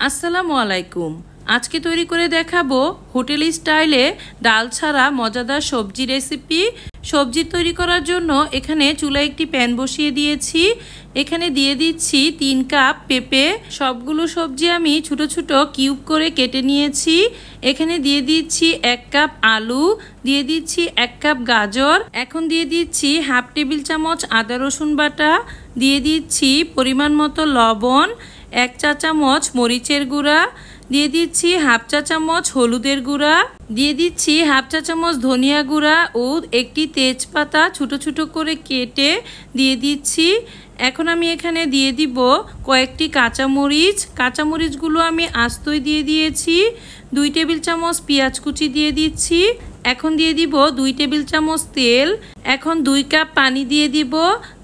আসসালামু আলাইকুম। আজকে তৈরি করে দেখাবো হোটেল স্টাইলে ডাল ছাড়া মজাদার সবজি রেসিপি। সবজি তৈরি করার জন্য এখানে চুলায় একটি প্যান বসিয়ে দিয়েছি। এখানে দিয়ে দিচ্ছি 3 কাপ পেঁপে। সবগুলো সবজি আমি ছোট ছোট কিউব করে কেটে নিয়েছি। এখানে দিয়ে দিচ্ছি 1 কাপ আলু, দিয়ে দিচ্ছি 1 কাপ গাজর। এখন দিয়ে দিচ্ছি হাফ টেবিল চামচ আদা রসুন বাটা, দিয়ে দিচ্ছি পরিমাণ মতো লবণ, 1 চা চামচ মরিচের গুঁড়া, দিয়ে দিচ্ছি হাফ চা চামচ হলুদের গুঁড়া, দিয়ে দিচ্ছি হাফ চা চামচ ধনিয়া গুঁড়া ও একটি তেজপাতা ছোট ছোট করে কেটে দিয়ে দিচ্ছি। এখন আমি এখানে দিয়ে দিব কয়েকটি কাঁচামরিচ। কাঁচামরিচগুলো আমি আস্তই দিয়ে দিয়েছি। 2 টেবিল চামচ পেঁয়াজ কুচি দিয়ে দিচ্ছি। এখন দিয়ে দিব 2 টেবিল চামচ তেল। এখন 2 কাপ পানি দিয়ে দিব।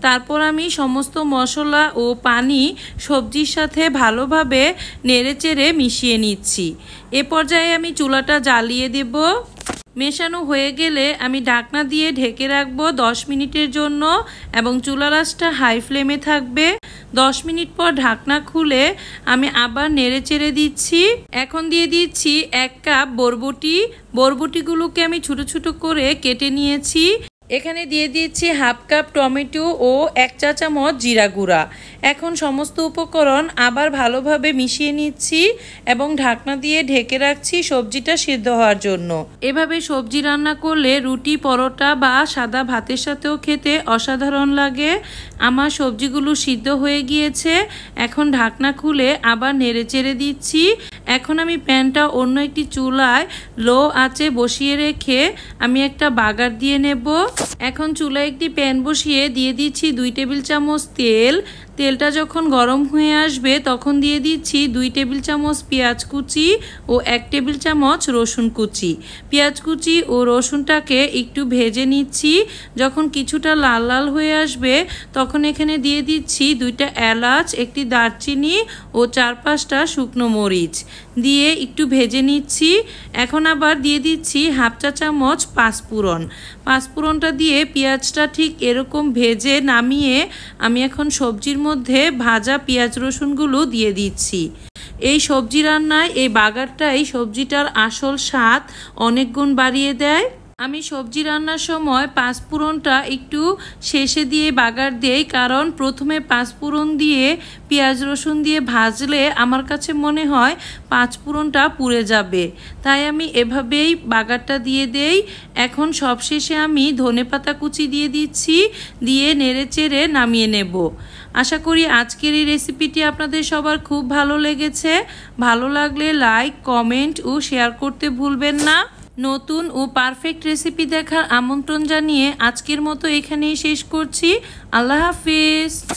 তারপর আমি সমস্ত মশলা ও পানি সবজির সাথে ভালোভাবে নেড়েচেড়ে মিশিয়ে নিচ্ছি। এ পর্যায়ে আমি চুলাটা জ্বালিয়ে দেব। মেশানো হয়ে গেলে আমি ঢাকনা দিয়ে ঢেকে রাখবো 10 মিনিটের জন্য এবং চুলার আঁচটা হাই ফ্লেমে থাকবে। 10 মিনিট পর ঢাকনা খুলে আমি আবার নেড়েচেড়ে দিচ্ছি। এখন দিয়ে দিচ্ছি 1 কাপ বরবটি। বরবটিগুলোকে আমি ছোট ছোট করে কেটে নিয়েছি। এখানে দিয়ে দিচ্ছি হাফ কাপ টমেটো ও 1 চা চামচ জিরা গুঁড়া। এখন সমস্ত উপকরণ আবার ভালোভাবে মিশিয়ে নিচ্ছি এবং ঢাকনা দিয়ে ঢেকে রাখছি সবজিটা সিদ্ধ হওয়ার জন্য। এভাবে সবজি রান্না করলে রুটি, পরোটা বা সাদা ভাতের সাথেও খেতে অসাধারণ লাগে। আমার সবজিগুলো সিদ্ধ হয়ে গিয়েছে। এখন ঢাকনা খুলে আবার নেড়েচেড়ে দিচ্ছি। এখন আমি প্যানটা অন্য একটি চুলায় লো আঁচে বসিয়ে রেখে আমি একটা বাগার দিয়ে নেব। এখন চুলায় একটি প্যান বসিয়ে দিয়ে দিচ্ছি 2 টেবিল চামচ তেল। তেলটা যখন গরম হয়ে আসবে তখন দিয়ে দিচ্ছি 2 টেবিল চামচ পেঁয়াজ কুচি ও 1 টেবিল চামচ রসুন কুচি। পেঁয়াজ কুচি ও রসুনটাকে একটু ভেজে নিচ্ছি। যখন কিছুটা লাল লাল হয়ে আসবে তখন এখানে দিয়ে দিচ্ছি 2টা এলাচ, একটি দারচিনি ও 4-5টা শুকনো মরিচ দিয়ে একটু ভেজে নিচ্ছি। এখন আবার দিয়ে দিচ্ছি হাফ চা চামচ পাঁচফোড়ন। পাঁচফোড়নটা দিয়ে পেঁয়াজটা ঠিক এরকম ভেজে নামিয়ে আমি এখন সবজির মধ্যে ভাজা পেঁয়াজ রসুনগুলো দিয়ে দিচ্ছি। এই সবজি রান্নায় এই বাগারটাই সবজিটার আসল স্বাদ অনেক গুণ বাড়িয়ে দেয়। আমি সবজি রান্নার সময় পাঁচফোড়নটা একটু শেষে দিয়ে বাগার দেই, কারণ প্রথমে পাঁচফোড়ন দিয়ে পেঁয়াজ রসুন দিয়ে ভাজলে আমার কাছে মনে হয় পাঁচফোড়নটা পুড়ে যাবে, তাই আমি এভাবেই বাগারটা দিয়ে দেই। এখন সবশেষে আমি ধনেপাতা কুচি দিয়ে দিচ্ছি, দিয়ে নেড়েচেড়ে নামিয়ে নেব। আশা করি আজকের এই রেসিপিটি আপনাদের সবার খুব ভালো লেগেছে। ভালো লাগলে লাইক, কমেন্ট ও শেয়ার করতে ভুলবেন না। নতুন ও পারফেক্ট রেসিপি দেখার আমন্ত্রণ জানিয়ে আজকের মতো এখানেই শেষ করছি। আল্লাহ হাফিজ।